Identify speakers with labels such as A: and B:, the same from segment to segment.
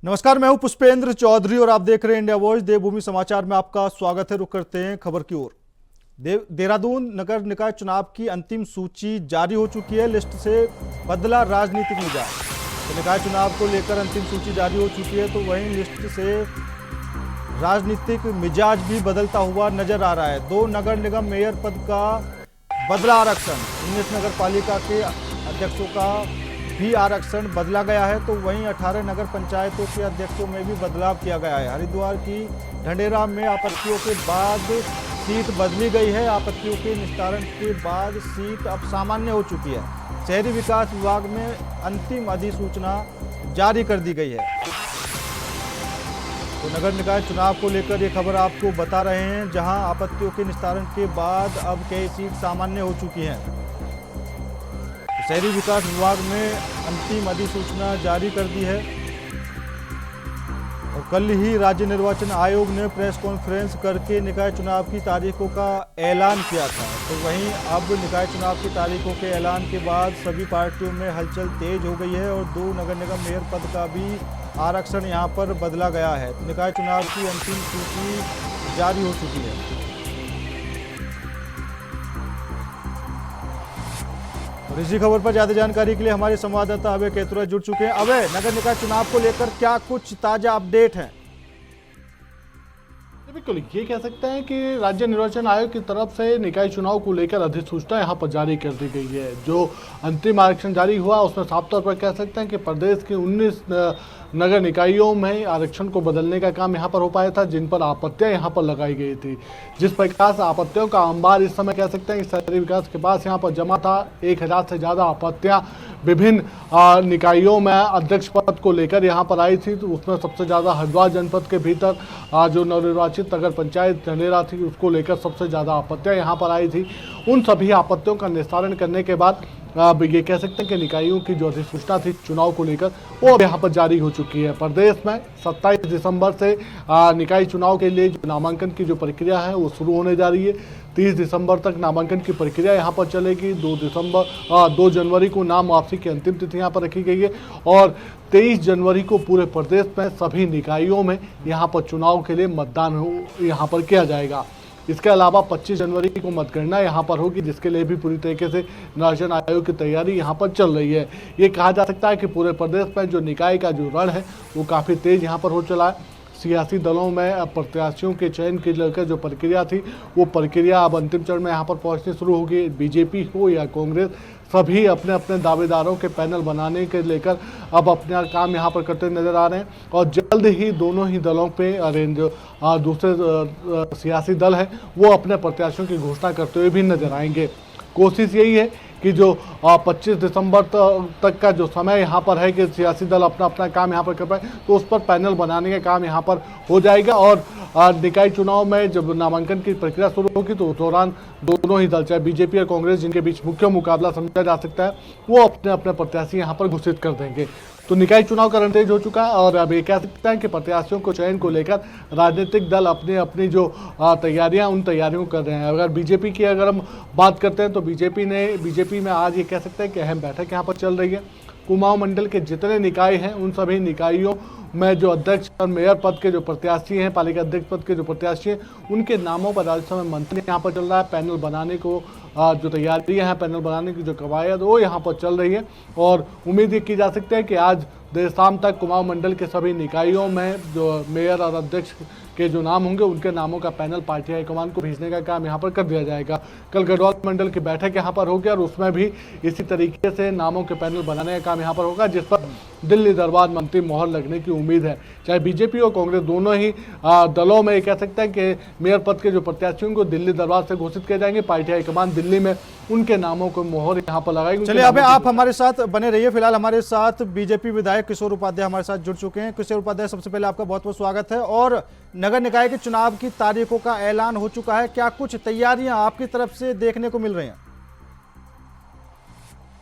A: नमस्कार, मैं हूं पुष्पेंद्र चौधरी और आप देख रहे हैं इंडिया वॉइस। देवभूमि समाचार में आपका स्वागत है। रुक करते हैं खबर की ओर। देहरादून नगर निकाय चुनाव की अंतिम सूची जारी हो चुकी है। लिस्ट से बदला राजनीतिक मिजाज। तो निकाय चुनाव को लेकर अंतिम सूची जारी हो चुकी है, तो वहीं लिस्ट से राजनीतिक मिजाज भी बदलता हुआ नजर आ रहा है। 2 नगर निगम मेयर पद का बदला आरक्षण, 19 नगर पालिका के अध्यक्षों का भी आरक्षण बदला गया है। तो वहीं 18 नगर पंचायतों के अध्यक्षों में भी बदलाव किया गया है। हरिद्वार की ढंढेरा में आपत्तियों के बाद सीट बदली गई है। आपत्तियों के निस्तारण के बाद सीट अब सामान्य हो चुकी है। शहरी विकास विभाग में अंतिम अधिसूचना जारी कर दी गई है। तो नगर निकाय चुनाव को लेकर ये खबर आपको बता रहे हैं, जहां आपत्तियों के निस्तारण के बाद अब कई सीट सामान्य हो चुकी हैं। शहरी विकास विभाग में अंतिम अधिसूचना जारी कर दी है और कल ही राज्य निर्वाचन आयोग ने प्रेस कॉन्फ्रेंस करके निकाय चुनाव की तारीखों का ऐलान किया था। तो वहीं अब निकाय चुनाव की तारीखों के ऐलान के बाद सभी पार्टियों में हलचल तेज हो गई है और 2 नगर निगम मेयर पद का भी आरक्षण यहां पर बदला गया है। निकाय चुनाव की अंतिम सूची जारी हो चुकी है। और इसी खबर पर ज्यादा जानकारी के लिए हमारे संवाददाता अभय केतुरा जुड़ चुके हैं। अभय, नगर निकाय चुनाव को लेकर क्या कुछ ताजा अपडेट है?
B: बिल्कुल, ये कह सकते हैं कि राज्य निर्वाचन आयोग की तरफ से निकाय चुनाव को लेकर अधिसूचना यहाँ पर जारी कर दी गई है। जो अंतिम आरक्षण जारी हुआ उसमें साफ तौर पर कह सकते हैं कि प्रदेश के 19 नगर निकायों में आरक्षण को बदलने का काम यहाँ पर हो पाया था, जिन पर आपत्तियां यहाँ पर लगाई गई थी। जिस प्रकार से आपत्तियों का अंबार इस समय कह सकते हैं कि शहरी विकास के पास यहाँ पर जमा था। 1000 से ज़्यादा आपत्तियां विभिन्न निकायों में अध्यक्ष पद को लेकर यहाँ पर आई थी। तो उसमें सबसे ज़्यादा हरिद्वार जनपद के भीतर जो नवनिर्वाचित नगर पंचायत ढंढेरा थी, उसको लेकर सबसे ज़्यादा आपत्तियां यहाँ पर आई थी। उन सभी आपत्तियों का निस्तारण करने के बाद अब ये कह सकते हैं कि निकायों की जो अधिसूचना थी चुनाव को लेकर, वो अब यहाँ पर जारी हो चुकी है। प्रदेश में 27 दिसंबर से निकाय चुनाव के लिए जो नामांकन की जो प्रक्रिया है वो शुरू होने जा रही है। 30 दिसंबर तक नामांकन की प्रक्रिया यहाँ पर चलेगी। 2 जनवरी को नाम वापसी की अंतिम तिथि यहाँ पर रखी गई है और 23 जनवरी को पूरे प्रदेश में सभी निकायों में यहाँ पर चुनाव के लिए मतदान यहाँ पर किया जाएगा। इसके अलावा 25 जनवरी को मतगणना यहाँ पर होगी, जिसके लिए भी पूरी तरीके से निर्वाचन आयोग की तैयारी यहाँ पर चल रही है। ये कहा जा सकता है कि पूरे प्रदेश में जो निकाय का जो रण है वो काफ़ी तेज यहाँ पर हो चला है। सियासी दलों में प्रत्याशियों के चयन के लेकर जो प्रक्रिया थी, वो प्रक्रिया अब अंतिम चरण में यहाँ पर पहुँचनी शुरू होगी। बीजेपी हो या कांग्रेस, सभी अपने अपने दावेदारों के पैनल बनाने के लेकर अब अपना काम यहाँ पर करते नजर आ रहे हैं और जल्द ही दोनों ही दलों पे जो दूसरे सियासी दल हैं वो अपने प्रत्याशियों की घोषणा करते हुए भी नजर आएंगे। कोशिश यही है कि जो 25 दिसंबर तक का जो समय यहाँ पर है कि सियासी दल अपना अपना काम यहाँ पर कर पाए, तो उस पर पैनल बनाने का काम यहाँ पर हो जाएगा। और निकाय चुनाव में जब नामांकन की प्रक्रिया शुरू होगी तो उस दौरान दोनों ही दल, चाहे बीजेपी और कांग्रेस, जिनके बीच मुख्य मुकाबला समझा जा सकता है, वो अपने अपने प्रत्याशी यहाँ पर घोषित कर देंगे। तो निकाय चुनाव का रण तेज हो चुका है और अब ये कह सकते हैं कि प्रत्याशियों को चयन को लेकर राजनीतिक दल अपनी अपनी जो तैयारियां, उन तैयारियों कर रहे हैं। अगर बीजेपी की अगर हम बात करते हैं तो बीजेपी में आज ये कह सकते हैं कि अहम बैठक यहाँ पर चल रही है। कुमाऊं मंडल के जितने निकाय हैं उन सभी निकायों में जो अध्यक्ष और मेयर पद के जो प्रत्याशी हैं, पालिका अध्यक्ष पद के जो प्रत्याशी हैं, उनके नामों पर राज्यसभा में मंथन यहाँ पर चल रहा है। पैनल बनाने को जो तैयारियां हैं, पैनल बनाने की जो कवायद वो यहाँ पर चल रही है और उम्मीद ये की जा सकती है कि आज देर शाम तक कुमाऊं मंडल के सभी निकायों में जो मेयर और अध्यक्ष के जो नाम होंगे, उनके नामों का पैनल पार्टी हाईकमान को भेजने का काम यहाँ पर कर दिया जाएगा। कल गढ़वाल मंडल की बैठक यहाँ पर होगी और उसमें भी इसी तरीके से नामों के पैनल बनाने का काम यहाँ पर होगा, जिस पर दिल्ली दरबार में अंतिम मोहर लगने की उम्मीद है। चाहे बीजेपी और कांग्रेस दोनों ही दलों में कह सकते हैं कि मेयर पद के जो प्रत्याशियों को दिल्ली दरबार से घोषित किए जाएंगे। पार्टी हाईकमान दिल्ली में उनके नामों को मोहर यहाँ पर लगाएगी।
A: चलिए अभी आप हमारे साथ बने रहिए। फिलहाल हमारे साथ बीजेपी विधायक किशोर उपाध्याय हमारे साथ जुड़ चुके हैं। किशोर उपाध्याय, सबसे पहले आपका बहुत बहुत स्वागत है। और नगर निकाय के चुनाव की तारीखों का ऐलान हो चुका है, क्या कुछ तैयारियां आपकी तरफ से देखने को मिल रही हैं?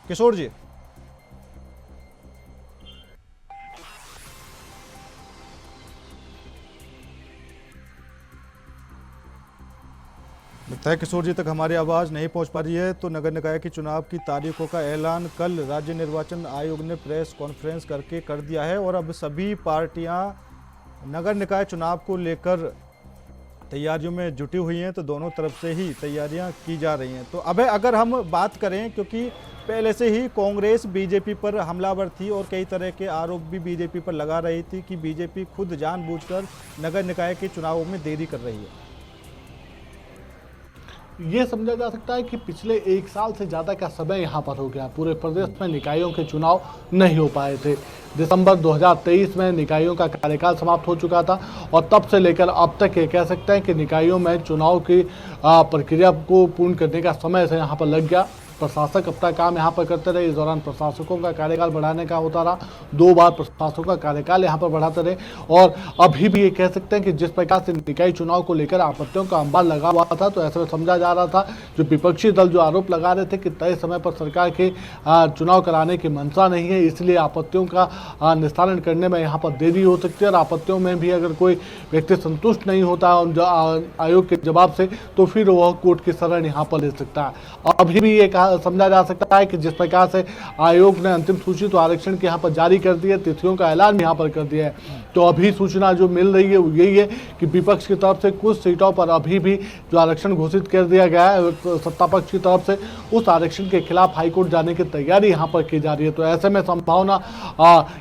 A: किशोर जी। लगता है किशोर जी तक हमारी आवाज़ नहीं पहुंच पा रही है, तो नगर निकाय के चुनाव की तारीखों का ऐलान कल राज्य निर्वाचन आयोग ने प्रेस कॉन्फ्रेंस करके कर दिया है और अब सभी पार्टियां नगर निकाय चुनाव को लेकर तैयारियों में जुटी हुई हैं, तो दोनों तरफ से ही तैयारियां की जा रही हैं। तो अब अगर हम बात करें, क्योंकि पहले से ही कांग्रेस बीजेपी पर हमलावर थी और कई तरह के आरोप भी बीजेपी पर लगा रही थी कि बीजेपी खुद जानबूझकर नगर निकाय के चुनावों में देरी कर रही है।
B: ये समझा जा सकता है कि पिछले 1 साल से ज़्यादा का समय यहाँ पर हो गया। पूरे प्रदेश में निकायों के चुनाव नहीं हो पाए थे। दिसंबर 2023 में निकायों का कार्यकाल समाप्त हो चुका था और तब से लेकर अब तक ये कह सकते हैं कि निकायों में चुनाव की प्रक्रिया को पूर्ण करने का समय से यहाँ पर लग गया। प्रशासक अपना काम यहाँ पर करते रहे। इस दौरान प्रशासकों का कार्यकाल बढ़ाने का होता रहा। 2 बार प्रशासकों का कार्यकाल यहाँ पर बढ़ाते रहे और अभी भी ये कह सकते हैं कि जिस प्रकार से निकाय चुनाव को लेकर आपत्तियों का अंबार लगा हुआ था, तो ऐसे में समझा जा रहा था जो विपक्षी दल जो आरोप लगा रहे थे कि तय समय पर सरकार के चुनाव कराने की मंशा नहीं है, इसलिए आपत्तियों का निस्तारण करने में यहाँ पर देरी हो सकती है और आपत्तियों में भी अगर कोई व्यक्ति संतुष्ट नहीं होता आयोग के जवाब से, तो फिर वह कोर्ट की शरण यहाँ पर ले सकता है। अभी भी ये समझा जा सकता है कि जिस प्रकार से आयोग ने अंतिम सूची तो आरक्षण की यहाँ पर जारी कर दी है, तिथियों का ऐलान यहाँ पर कर दिया है, तो अभी सूचना जो मिल रही है वो यही है कि विपक्ष की तरफ से कुछ सीटों पर अभी भी जो आरक्षण घोषित कर दिया गया है सत्ता पक्ष की तरफ से, उस आरक्षण के खिलाफ हाईकोर्ट जाने की तैयारी यहाँ पर की जा रही है। तो ऐसे में संभावना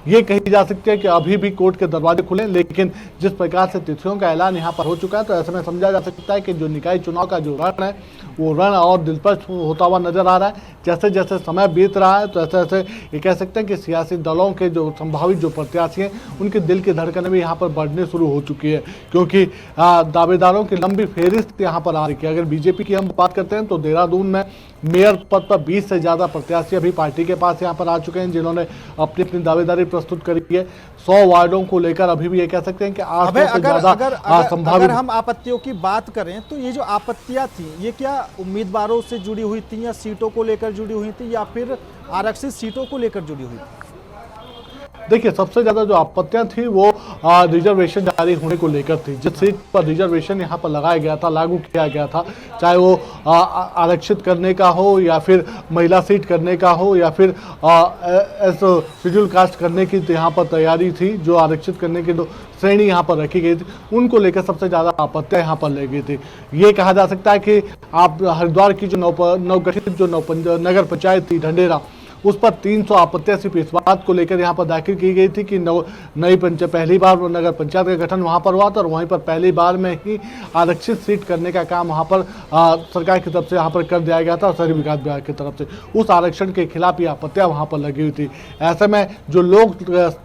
B: ये कही जा सकती है कि अभी भी कोर्ट के दरवाजे खुले, लेकिन जिस प्रकार से तिथियों का ऐलान यहाँ पर हो चुका है, तो ऐसे में समझा जा सकता है कि जो निकाय चुनाव का जो रण है वो रण और दिलचस्प होता हुआ नजर आ रहा है। जैसे जैसे समय बीत रहा है, तो ऐसे ऐसे ये कह सकते हैं कि सियासी दलों के जो संभावित जो प्रत्याशी हैं, उनके दिल की धड़कनें भी यहाँ पर बढ़ने शुरू हो चुकी है, क्योंकि दावेदारों की लंबी फेहरिस्त यहाँ पर आ रही है। अगर बीजेपी की हम बात करते हैं तो देहरादून में मेयर पद पर 20 से ज़्यादा प्रत्याशी अभी पार्टी के पास यहाँ पर आ चुके हैं, जिन्होंने अपनी अपनी दावेदारी प्रस्तुत करी है। 100 वार्डों को लेकर अभी भी ये कह सकते हैं कि 800 से ज़्यादा संभावित।
A: अगर हम आपत्तियों की बात करें तो ये जो आपत्तियां थी, ये क्या उम्मीदवारों से जुड़ी हुई थी या सीटों को लेकर जुड़ी हुई थी या फिर आरक्षित सीटों को लेकर जुड़ी हुई थी?
B: देखिए, सबसे ज़्यादा जो आपत्तियां थी वो रिजर्वेशन जारी होने को लेकर थी। जिस सीट पर रिजर्वेशन यहाँ पर लगाया गया था, लागू किया गया था, चाहे वो आरक्षित करने का हो या फिर महिला सीट करने का हो या फिर शेड्यूल कास्ट करने की यहाँ पर तैयारी थी, जो आरक्षित करने की जो श्रेणी यहाँ पर रखी गई थी, उनको लेकर सबसे ज़्यादा आपत्तियां यहाँ पर लगी थी। ये कहा जा सकता है कि आप हरिद्वार की जो नवगठित जो नगर पंचायत थी ढंढेरा, उस पर 300 आपत्तियां सिर्फ इस बात को लेकर यहाँ पर दाखिल की गई थी कि नई पहली बार नगर पंचायत का गठन वहाँ पर हुआ था और वहीं पर पहली बार में ही आरक्षित सीट करने का काम वहाँ पर सरकार की तरफ से यहाँ पर कर दिया गया था, शहरी विकास विभाग की तरफ से। उस आरक्षण के खिलाफ ये आपत्तियां वहाँ पर लगी हुई थी। ऐसे में जो लोग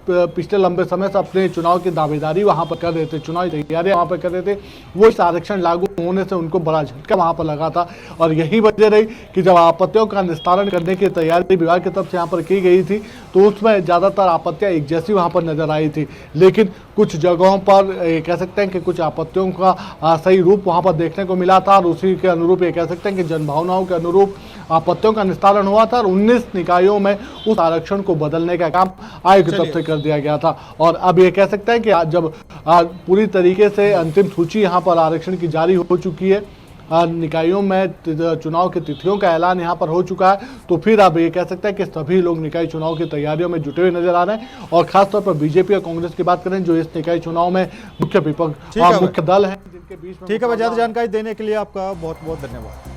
B: पिछले लंबे समय से अपने चुनाव की दावेदारी वहाँ पर कर रहे थे, चुनावी तैयारियाँ वहाँ पर कर रहे थे, वो इस आरक्षण लागू होने से उनको बड़ा झटका वहाँ पर लगा था। और यही वजह रही कि जब आपत्तियों का निस्तारण करने की तैयारी विभाग की तरफ से यहाँ पर की गई थी, तो उसमें ज़्यादातर आपत्तियां एक जैसी वहाँ पर नजर आई थी। लेकिन कुछ जगहों पर कह सकते हैं कि कुछ आपत्तियों का सही रूप वहाँ पर देखने को मिला था और उसी के अनुरूप ये कह सकते हैं कि जनभावनाओं के अनुरूप आपत्तियों का निस्तारण हुआ था और 19 निकायों में उस आरक्षण को बदलने का काम आयोग की तरफ से कर दिया गया था। और अब ये कह सकते हैं कि जब पूरी तरीके से अंतिम सूची यहाँ पर आरक्षण की जारी हो चुकी है, निकायों में चुनाव की तिथियों का ऐलान यहाँ पर हो चुका है, तो फिर अब ये कह सकते हैं कि सभी लोग निकाय चुनाव की तैयारियों में जुटे हुए नजर आ रहे हैं। और खासतौर पर बीजेपी और कांग्रेस की बात करें, जो इस निकाय चुनाव में मुख्य विपक्ष मुख्य दल है, जिनके बीच में।
A: ठीक है, ज्यादा जानकारी देने के लिए आपका बहुत बहुत धन्यवाद।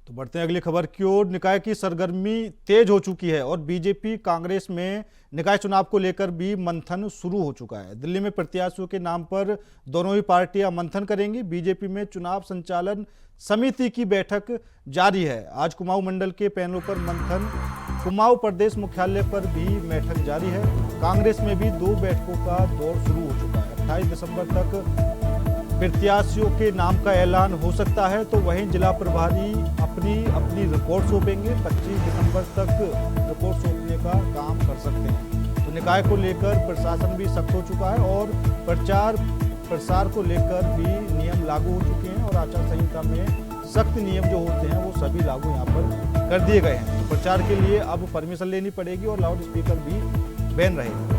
A: तो बढ़ते हैं अगली खबर की ओर। निकाय की सरगर्मी तेज हो चुकी है और बीजेपी कांग्रेस में निकाय चुनाव को लेकर भी मंथन शुरू हो चुका है। दिल्ली में प्रत्याशियों के नाम पर दोनों ही पार्टियां मंथन करेंगी। बीजेपी में चुनाव संचालन समिति की बैठक जारी है। आज कुमाऊं मंडल के पैनलों पर मंथन, कुमाऊं प्रदेश मुख्यालय पर भी बैठक जारी है। कांग्रेस में भी 2 बैठकों का दौर शुरू हो चुका है। 28 दिसंबर तक प्रत्याशियों के नाम का ऐलान हो सकता है, तो वहीं जिला प्रभारी अपनी रिपोर्ट सौंपेंगे। 25 दिसंबर तक रिपोर्ट सौंपने का काम कर सकते हैं। तो निकाय को लेकर प्रशासन भी सख्त हो चुका है और प्रचार प्रसार को लेकर भी नियम लागू हो चुके हैं और आचार संहिता में सख्त नियम जो होते हैं वो सभी लागू यहाँ पर कर दिए गए हैं। तो प्रचार के लिए अब परमिशन लेनी पड़ेगी और लाउड स्पीकर भी बैन रहेगा।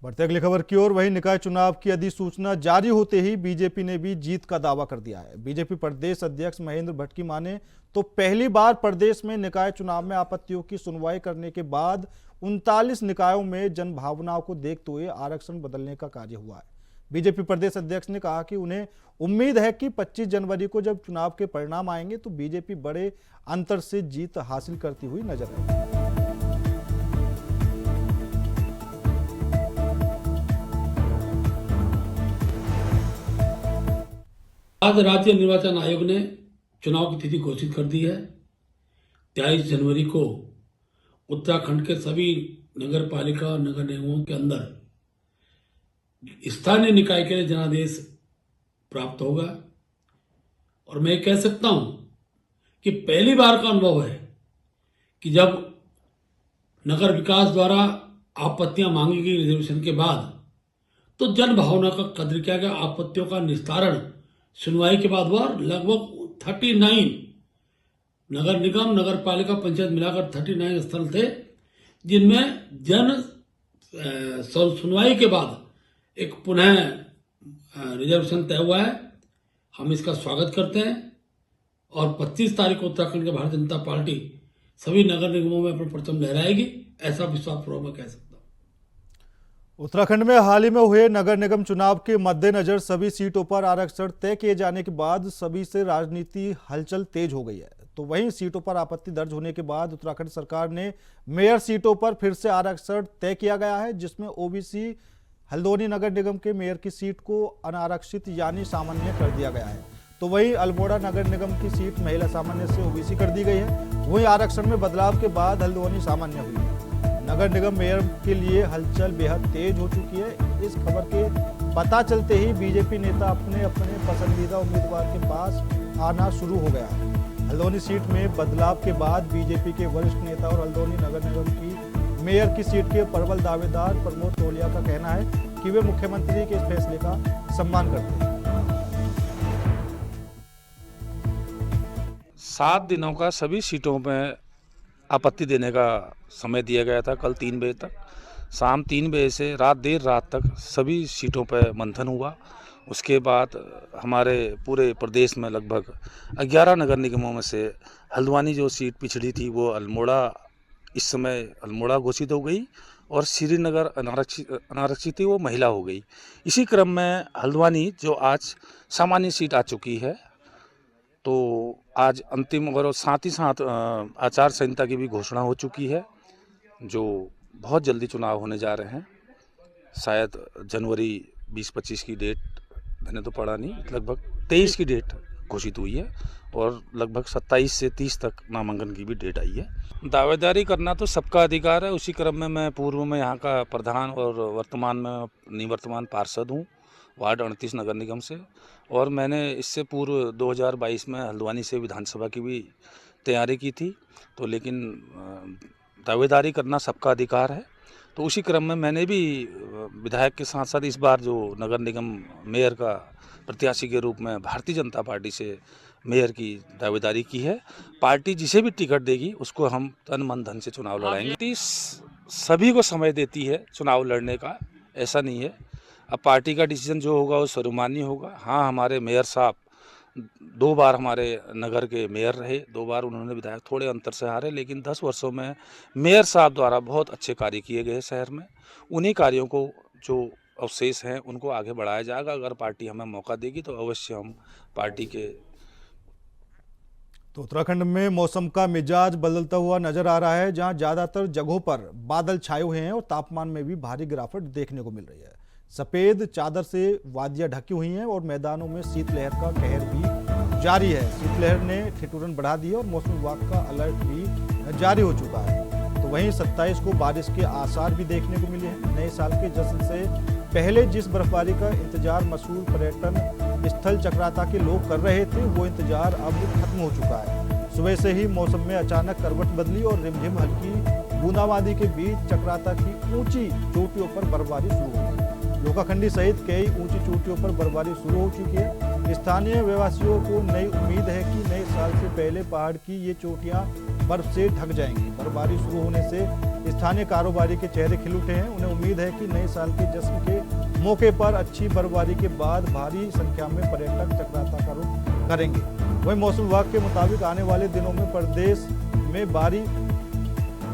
A: बढ़ते अगली खबर की ओर। वहीं निकाय चुनाव की अधिसूचना जारी होते ही बीजेपी ने भी जीत का दावा कर दिया है। बीजेपी प्रदेश अध्यक्ष महेंद्र भट्ट की माने तो पहली बार प्रदेश में निकाय चुनाव में आपत्तियों की सुनवाई करने के बाद 39 निकायों में जनभावनाओं को देखते हुए आरक्षण बदलने का कार्य हुआ है। बीजेपी प्रदेश अध्यक्ष ने कहा कि उन्हें उम्मीद है कि 25 जनवरी को जब चुनाव के परिणाम आएंगे तो बीजेपी बड़े अंतर से जीत हासिल करती हुई नजर आएगी।
C: आज राज्य निर्वाचन आयोग ने चुनाव की तिथि घोषित कर दी है। 23 जनवरी को उत्तराखंड के सभी नगर पालिका और नगर निगमों के अंदर स्थानीय निकाय के लिए जनादेश प्राप्त होगा। और मैं कह सकता हूं कि पहली बार का अनुभव है कि जब नगर विकास द्वारा आपत्तियां मांगी गई रिजर्वेशन के बाद, तो जन भावना का कदर किया गया। आपत्तियों का निस्तारण सुनवाई के बाद हुआ। लगभग 39 नगर निगम, नगर पालिका, पंचायत मिलाकर 39 स्थल थे जिनमें सुनवाई के बाद एक पुनः रिजर्वेशन तय हुआ है। हम इसका स्वागत करते हैं और 25 तारीख को उत्तराखंड के भारतीय जनता पार्टी सभी नगर निगमों में अपना परचम लहराएगी, ऐसा विश्वास पूर्वक मैं कह सकता हूं।
A: उत्तराखंड में हाल ही में हुए नगर निगम चुनाव के मद्देनजर सभी सीटों पर आरक्षण तय किए जाने के बाद सभी से राजनीति हलचल तेज हो गई है। तो वहीं सीटों पर आपत्ति दर्ज होने के बाद उत्तराखंड सरकार ने मेयर सीटों पर फिर से आरक्षण तय किया गया है, जिसमें ओबीसी हल्द्वानी नगर निगम के मेयर की सीट को अनारक्षित यानी सामान्य कर दिया गया है। तो वहीं अल्मोड़ा नगर निगम की सीट महिला सामान्य से ओबीसी कर दी गई है। वहीं आरक्षण में बदलाव के बाद हल्द्वानी सामान्य हुई है। नगर निगम मेयर के लिए हलचल बेहद तेज हो चुकी है। इस खबर के पता चलते ही बीजेपी नेता अपने अपने पसंदीदा उम्मीदवार के पास आना शुरू हो गया है। हल्द्वानी सीट में बदलाव के बाद बीजेपी के वरिष्ठ नेता और हल्द्वानी नगर निगम की मेयर की सीट के प्रबल दावेदार प्रमोद तोलिया का कहना है कि वे मुख्यमंत्री के इस फैसले का सम्मान करते हैं।
D: 7 दिनों का सभी सीटों में आपत्ति देने का समय दिया गया था। कल 3 बजे तक, शाम 3 बजे से देर रात तक सभी सीटों पर मंथन हुआ। उसके बाद हमारे पूरे प्रदेश में लगभग 11 नगर निगमों में से हल्द्वानी जो सीट पिछड़ी थी वो अल्मोड़ा, इस समय अल्मोड़ा घोषित हो गई और श्रीनगर अनारक्षित थी, वो महिला हो गई। इसी क्रम में हल्द्वानी जो आज सामान्य सीट आ चुकी है, तो आज अंतिम और साथ ही साथ आचार संहिता की भी घोषणा हो चुकी है, जो बहुत जल्दी चुनाव होने जा रहे हैं। शायद जनवरी 20-25 की डेट मैंने तो पढ़ा नहीं, लगभग 23 की डेट घोषित हुई है और लगभग 27 से 30 तक नामांकन की भी डेट आई है। दावेदारी करना तो सबका अधिकार है। उसी क्रम में मैं पूर्व में यहाँ का प्रधान और वर्तमान में निवर्तमान पार्षद हूँ वार्ड 38 नगर निगम से, और मैंने इससे पूर्व 2022 में हल्द्वानी से विधानसभा की भी तैयारी की थी। तो लेकिन दावेदारी करना सबका अधिकार है। तो उसी क्रम में मैंने भी विधायक के साथ साथ इस बार जो नगर निगम मेयर का प्रत्याशी के रूप में भारतीय जनता पार्टी से मेयर की दावेदारी की है। पार्टी जिसे भी टिकट देगी उसको हम तन मन धन से चुनाव लड़ाएंगे। सभी को समय देती है चुनाव लड़ने का, ऐसा नहीं है। अब पार्टी का डिसीजन जो होगा वो सर्वमान्य होगा। हाँ, हमारे मेयर साहब 2 बार हमारे नगर के मेयर रहे, 2 बार उन्होंने विधायक थोड़े अंतर से हारे, लेकिन 10 वर्षों में मेयर साहब द्वारा बहुत अच्छे कार्य किए गए शहर में। उन्हीं कार्यों को जो अवशेष हैं उनको आगे बढ़ाया जाएगा। अगर पार्टी हमें मौका देगी तो अवश्य हम पार्टी के।
A: तो उत्तराखंड में मौसम का मिजाज बदलता हुआ नजर आ रहा है, जहां ज्यादातर जगहों पर बादल छाए हुए हैं और तापमान में भी भारी गिरावट देखने को मिल रही है। सफेद चादर से वादियां ढकी हुई हैं और मैदानों में शीतलहर का कहर भी जारी है। शीतलहर ने ठिठुरन बढ़ा दी है और मौसम विभाग का अलर्ट भी जारी हो चुका है। तो वहीं 27 को बारिश के आसार भी देखने को मिले हैं। नए साल के जश्न से पहले जिस बर्फबारी का इंतजार मशहूर पर्यटन स्थल चक्राता के लोग कर रहे थे, वो इंतजार अब खत्म हो चुका है। सुबह से ही मौसम में अचानक करवट बदली और रिमझिम हल्की बूंदाबांदी के बीच चक्राता की ऊंची चोटियों पर बर्फबारी शुरू हो गई। लोकाखंडी सहित कई ऊंची चोटियों पर बर्फबारी शुरू हो चुकी है। स्थानीय व्यवसायियों को नई उम्मीद है कि नए साल से पहले पहाड़ की ये चोटियां बर्फ से ढक जाएंगी। बर्फबारी शुरू होने से स्थानीय कारोबारी के चेहरे खिल उठे हैं। उन्हें उम्मीद है कि नए साल के जश्न के मौके पर अच्छी बर्फबारी के बाद भारी संख्या में पर्यटक चक्राता का रुख करेंगे। वहीं मौसम विभाग के मुताबिक आने वाले दिनों में प्रदेश में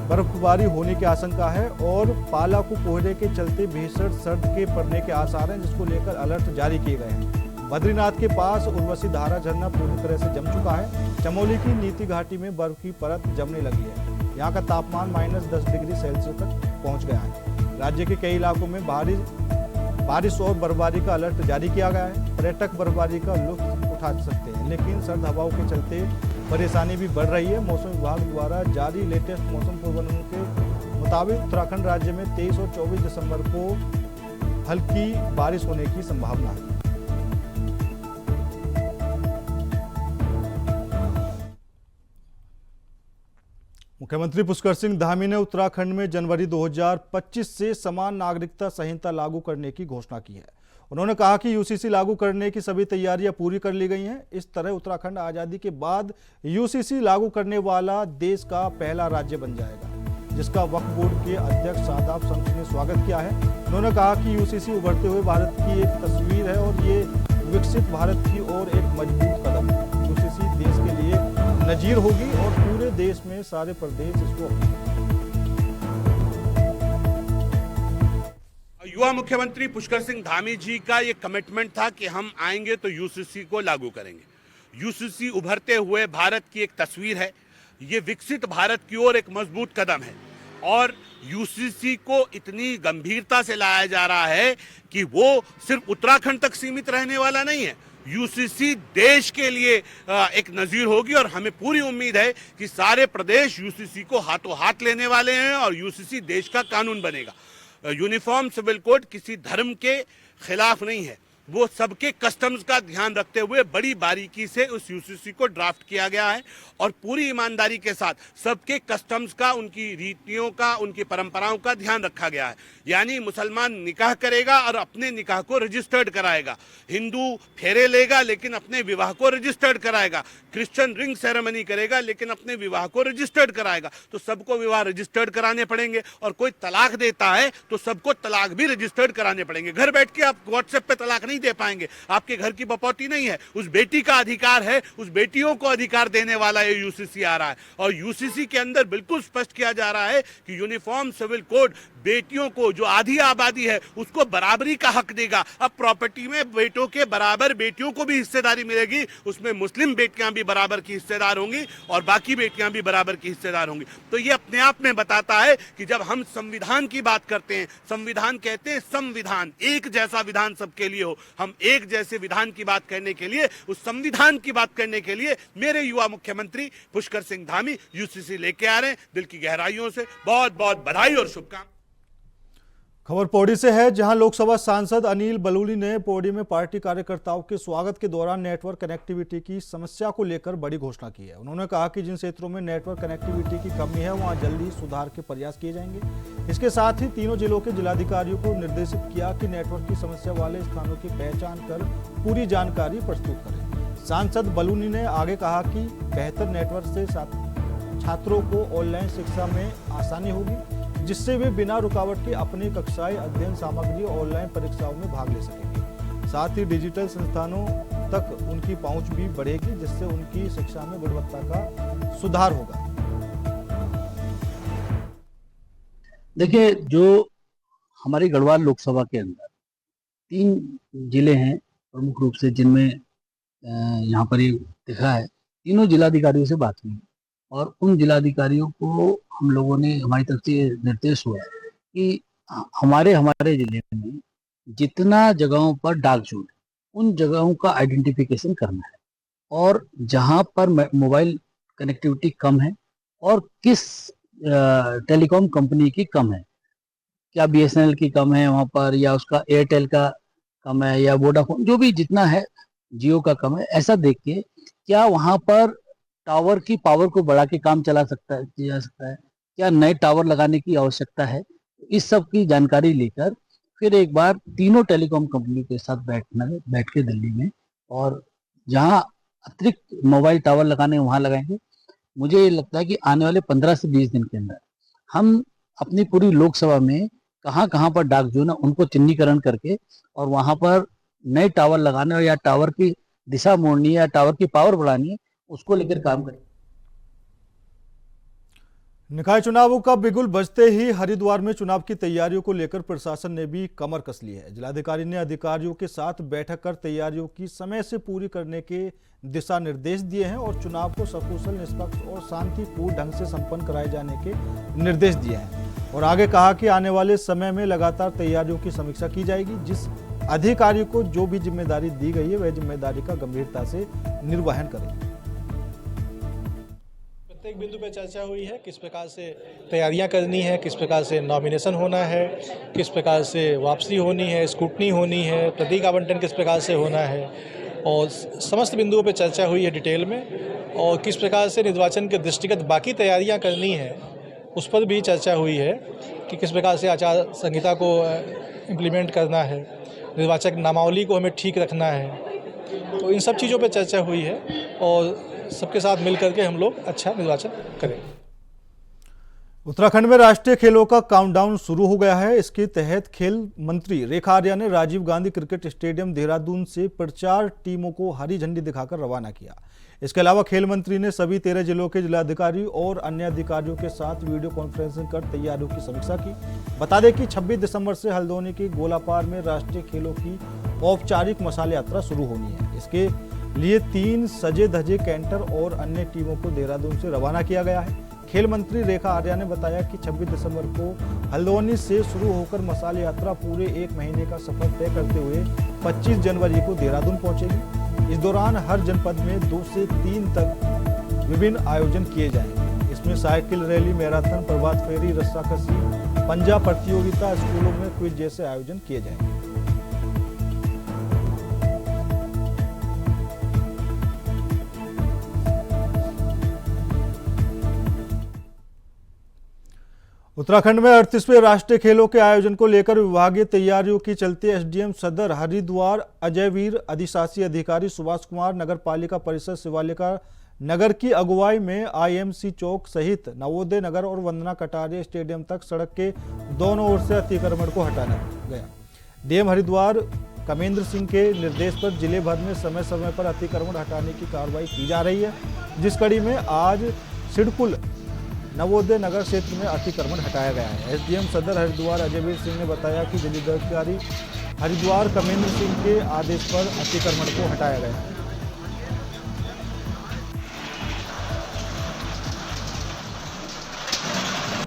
A: बर्फबारी होने की आशंका है और पाला को कोहरे के चलते भीषण सर्द के पड़ने के आसार हैं, जिसको लेकर अलर्ट जारी किए गए हैं। बद्रीनाथ के पास उर्वशी धारा झरना पूरी तरह से जम चुका है। चमोली की नीति घाटी में बर्फ की परत जमने लगी है। यहाँ का तापमान -10 डिग्री सेल्सियस तक पहुँच गया है। राज्य के कई इलाकों में बारिश और बर्फबारी का अलर्ट जारी किया गया है। पर्यटक बर्फबारी का लुत्फ उठा सकते हैं, लेकिन सर्द हवाओं के चलते परेशानी भी बढ़ रही है। मौसम विभाग द्वारा जारी लेटेस्ट मौसम पूर्वानुमान के मुताबिक उत्तराखंड राज्य में 23 और 24 दिसंबर को हल्की बारिश होने की संभावना है। मुख्यमंत्री पुष्कर सिंह धामी ने उत्तराखंड में जनवरी 2025 से समान नागरिकता संहिता लागू करने की घोषणा की है। उन्होंने कहा कि यूसीसी लागू करने की सभी तैयारियां पूरी कर ली गई हैं। इस तरह उत्तराखंड आज़ादी के बाद यूसीसी लागू करने वाला देश का पहला राज्य बन जाएगा, जिसका वक्फ बोर्ड के अध्यक्ष शादाब शम्स ने स्वागत किया है। उन्होंने कहा कि यूसीसी उभरते हुए भारत की एक तस्वीर है और ये विकसित भारत की ओर एक मजबूत कदम है। यूसीसी देश के लिए नजीर होगी और पूरे देश में सारे प्रदेश इसको
E: युवा मुख्यमंत्री पुष्कर सिंह धामी जी का ये कमिटमेंट था कि हम आएंगे तो यूसीसी को लागू करेंगे। यूसीसी उभरते हुए भारत की एक तस्वीर है, ये विकसित भारत की ओर एक मजबूत कदम है और यूसीसी को इतनी गंभीरता से लाया जा रहा है कि वो सिर्फ उत्तराखंड तक सीमित रहने वाला नहीं है। यूसीसी देश के लिए एक नजीर होगी और हमें पूरी उम्मीद है कि सारे प्रदेश यूसीसी को हाथों हाथ लेने वाले हैं और यूसीसी देश का कानून बनेगा। यूनिफॉर्म सिविल कोड किसी धर्म के खिलाफ नहीं है, वो सबके कस्टम्स का ध्यान रखते हुए बड़ी बारीकी से उस यूसीसी को ड्राफ्ट किया गया है और पूरी ईमानदारी के साथ सबके कस्टम्स का, उनकी रीतियों का, उनकी परंपराओं का ध्यान रखा गया है। यानी मुसलमान निकाह करेगा और अपने निकाह को रजिस्टर्ड कराएगा, हिंदू फेरे लेगा लेकिन अपने विवाह को रजिस्टर्ड कराएगा, क्रिश्चियन रिंग सेरेमनी करेगा लेकिन अपने विवाह को रजिस्टर्ड कराएगा। तो सबको विवाह रजिस्टर्ड कराने पड़ेंगे और कोई तलाक देता है तो सबको तलाक भी रजिस्टर्ड कराने पड़ेंगे। घर बैठ के आप व्हाट्सएप पे तलाक नहीं दे पाएंगे, आपके घर की बपौती नहीं है, उस बेटी का अधिकार है, उस बेटियों को अधिकार देने वाला ये यूसीसी आ रहा है। और यूसीसी के अंदर बिल्कुल स्पष्ट किया जा रहा है कि यूनिफॉर्म सिविल कोड बेटियों को, जो आधी आबादी है, उसको बराबरी का हक देगा। अब प्रॉपर्टी में बेटों के बराबर बेटियों को भी हिस्सेदारी मिलेगी, उसमें मुस्लिम बेटियां भी बराबर की हिस्सेदार होंगी और बाकी बेटियां भी बराबर की हिस्सेदार होंगी। तो ये अपने आप में बताता है कि जब हम संविधान की बात करते हैं, संविधान कहते हैं संविधान, एक जैसा विधान सबके लिए हो। हम एक जैसे विधान की बात करने के लिए, उस संविधान की बात करने के लिए मेरे युवा मुख्यमंत्री पुष्कर सिंह धामी यूसीसी लेके आ रहे हैं। दिल की गहराइयों से बहुत बहुत बधाई और शुभकामनाएं।
A: खबर पौड़ी से है, जहां लोकसभा सांसद अनिल बलूनी ने पौड़ी में पार्टी कार्यकर्ताओं के स्वागत के दौरान नेटवर्क कनेक्टिविटी की समस्या को लेकर बड़ी घोषणा की है। उन्होंने कहा कि जिन क्षेत्रों में नेटवर्क कनेक्टिविटी की कमी है वहां जल्दी सुधार के प्रयास किए जाएंगे। इसके साथ ही तीनों जिलों के जिलाधिकारियों को निर्देशित किया कि नेटवर्क की समस्या वाले स्थानों की पहचान कर पूरी जानकारी प्रस्तुत करें। सांसद बलूनी ने आगे कहा कि बेहतर नेटवर्क से छात्रों को ऑनलाइन शिक्षा में आसानी होगी, जिससे वे बिना रुकावट के अपनी कक्षाएं, अध्ययन सामग्री और ऑनलाइन परीक्षाओं में भाग ले सकेंगे। साथ ही डिजिटल संस्थानों तक उनकी पहुंच भी बढ़ेगी, जिससे उनकी शिक्षा में गुणवत्ता का सुधार होगा।
F: देखिए, जो हमारी गढ़वाल लोकसभा के अंदर 3 जिले हैं प्रमुख रूप से, जिनमें यहाँ पर ये दिखा है, तीनों जिलाधिकारियों से बात हुई और उन जिलाधिकारियों को हम लोगों ने, हमारी तरफ से निर्देश हुआ कि हमारे जिले में जितना जगहों पर डाक जोड़, उन जगहों का आइडेंटिफिकेशन करना है और जहां पर मोबाइल कनेक्टिविटी कम है और किस टेलीकॉम कंपनी की कम है, क्या बीएसएनएल की कम है वहां पर, या उसका एयरटेल का कम है, या वोडाफोन, जो भी जितना है, जियो का कम है, ऐसा देख के क्या वहां पर टावर की पावर को बढ़ा के काम किया जा सकता है, क्या नए टावर लगाने की आवश्यकता है। इस सब की जानकारी लेकर फिर एक बार तीनों टेलीकॉम कंपनी के साथ बैठ के दिल्ली में, और जहां अतिरिक्त मोबाइल टावर लगाने वहां लगाएंगे। मुझे ये लगता है कि आने वाले 15 से 20 दिन के अंदर हम अपनी पूरी लोकसभा में कहाँ कहाँ पर डाक जोन है उनको चिन्हीकरण करके और वहां पर नए टावर लगाने और या टावर की दिशा मोड़नी है या टावर की पावर बढ़ानी है, उसको लेकर काम करें।
A: निकाय चुनावों का बिगुल बजते ही हरिद्वार में चुनाव की तैयारियों को लेकर प्रशासन ने भी कमर कस ली है। जिलाधिकारी ने अधिकारियों के साथ बैठक कर तैयारियों की समय से पूरी करने के दिशा निर्देश दिए हैं और चुनाव को सकुशल, निष्पक्ष और शांतिपूर्ण ढंग से संपन्न कराए जाने के निर्देश दिए हैं और आगे कहा कि आने वाले समय में लगातार तैयारियों की समीक्षा की जाएगी। जिस अधिकारी को जो भी जिम्मेदारी दी गई है वह जिम्मेदारी का गंभीरता से निर्वहन करें।
G: प्रत्येक बिंदु पर चर्चा हुई है, किस प्रकार से तैयारियां करनी है, किस प्रकार से नॉमिनेशन होना है, किस प्रकार से वापसी होनी है, स्क्रूटनी होनी है, प्रतीक आवंटन किस प्रकार से होना है और समस्त बिंदुओं पर चर्चा हुई है डिटेल में। और किस प्रकार से निर्वाचन के दृष्टिगत बाकी तैयारियां करनी है उस पर भी चर्चा हुई है कि किस प्रकार से आचार संहिता को इम्प्लीमेंट करना है, निर्वाचक नामावली को हमें ठीक रखना है। तो इन सब चीज़ों पर चर्चा हुई है और सबके साथ मिलकर के हम लोग अच्छा निर्वाचन करें।
A: उत्तराखंड में राष्ट्रीय खेलों का काउंटडाउन शुरू हो गया है। इसके तहत खेल मंत्री रेखा आर्या ने राजीव गांधी क्रिकेट स्टेडियम देहरादून से प्रचार टीमों को हरी झंडी दिखाकर रवाना किया। इसके अलावा खेल मंत्री ने सभी 13 जिलों के जिलाधिकारी और अन्य अधिकारियों के साथ वीडियो कॉन्फ्रेंसिंग कर तैयारियों की समीक्षा की। बता दें कि 26 दिसंबर से हल्द्वानी के गोलापार में राष्ट्रीय खेलों की औपचारिक मशाल यात्रा शुरू होनी है। इसके लिए 3 सजे धजे कैंटर और अन्य टीमों को देहरादून से रवाना किया गया है। खेल मंत्री रेखा आर्या ने बताया कि 26 दिसंबर को हल्द्वानी से शुरू होकर मशाल यात्रा पूरे 1 महीने का सफर तय करते हुए 25 जनवरी को देहरादून पहुंचेगी। इस दौरान हर जनपद में 2 से 3 तक विभिन्न आयोजन किए जाएंगे। इसमें साइकिल रैली, मैराथन, प्रभात फेरी, रस्साकसी, पंजा प्रतियोगिता, स्कूलों में क्विज जैसे आयोजन किए जाएंगे। उत्तराखंड में 38वें राष्ट्रीय खेलों के आयोजन को लेकर विभागीय तैयारियों की चलते एसडीएम सदर हरिद्वार अजयवीर, अधिशासी अधिकारी सुभाष कुमार, नगर पालिका परिषद शिवालिका नगर की अगुवाई में आईएमसी चौक सहित नवोदय नगर और वंदना कटारिया स्टेडियम तक सड़क के दोनों ओर से अतिक्रमण को हटाया गया। डीएम हरिद्वार कमेंद्र सिंह के निर्देश पर जिले भर में समय समय पर अतिक्रमण हटाने की कार्रवाई की जा रही है, जिस कड़ी में आज सिडकुल नवोदय नगर क्षेत्र में अतिक्रमण हटाया गया है। एसडीएम सदर हरिद्वार अजयवीर सिंह ने बताया कि जिलाधिकारी हरिद्वार कमेंद्र सिंह के आदेश पर अतिक्रमण को हटाया गया है।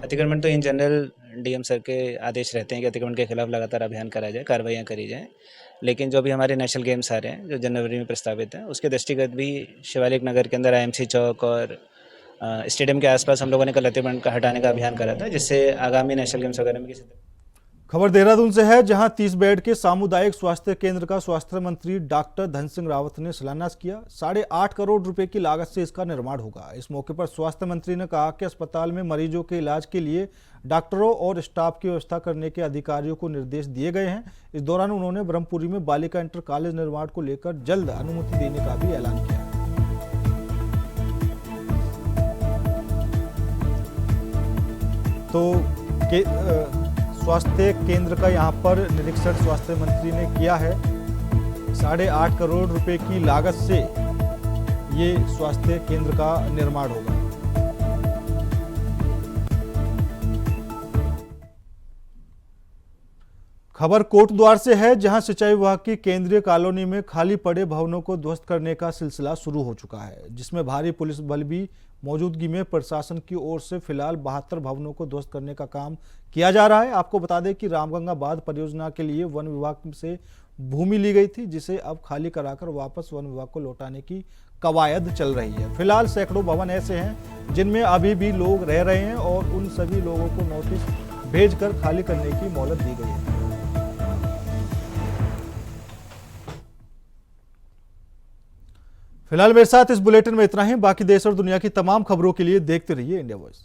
H: अतिक्रमण तो इन जनरल डीएम सर के आदेश रहते हैं कि अतिक्रमण के खिलाफ लगातार अभियान करा जाए, कार्रवाइयाँ करी जाएं। लेकिन जो भी हमारे नेशनल गेम्स आ रहे हैं जो जनवरी में प्रस्तावित हैं, उसके दृष्टिगत भी शिवालिक नगर के अंदर आईएमसी चौक और स्टेडियम के आसपास हम लोगों ने कल अतिक्रमण का हटाने का अभियान करा था, जिससे आगामी नेशनल गेम्स वगैरह में किसी
A: खबर देहरादून से है, जहां 30 बेड के सामुदायिक स्वास्थ्य केंद्र का स्वास्थ्य मंत्री डॉक्टर धन सिंह रावत ने शिलान्यास किया। 8.5 करोड़ रुपए की लागत से इसका निर्माण होगा। इस मौके पर स्वास्थ्य मंत्री ने कहा कि अस्पताल में मरीजों के इलाज के लिए डॉक्टरों और स्टाफ की व्यवस्था करने के अधिकारियों को निर्देश दिए गए हैं। इस दौरान उन्होंने ब्रह्मपुरी में बालिका इंटर कॉलेज निर्माण को लेकर जल्द अनुमति देने का भी ऐलान किया। तो स्वास्थ्य केंद्र का यहाँ पर निरीक्षण स्वास्थ्य मंत्री ने किया है। 8.5 करोड़ रुपए की लागत से ये स्वास्थ्य केंद्र का निर्माण होगा। खबर कोटद्वार से है, जहां सिंचाई विभाग की केंद्रीय कॉलोनी में खाली पड़े भवनों को ध्वस्त करने का सिलसिला शुरू हो चुका है, जिसमें भारी पुलिस बल भी मौजूदगी में प्रशासन की ओर से फिलहाल 72 भवनों को ध्वस्त करने का काम किया जा रहा है। आपको बता दें कि रामगंगा बांध परियोजना के लिए वन विभाग से भूमि ली गई थी, जिसे अब खाली कराकर वापस वन विभाग को लौटाने की कवायद चल रही है। फिलहाल सैकड़ों भवन ऐसे हैं जिनमें अभी भी लोग रह रहे हैं और उन सभी लोगों को नोटिस भेजकर खाली करने की मोहलत दी गई है। फिलहाल मेरे साथ इस बुलेटिन में इतना ही। बाकी देश और दुनिया की तमाम खबरों के लिए देखते रहिए इंडिया वॉइस।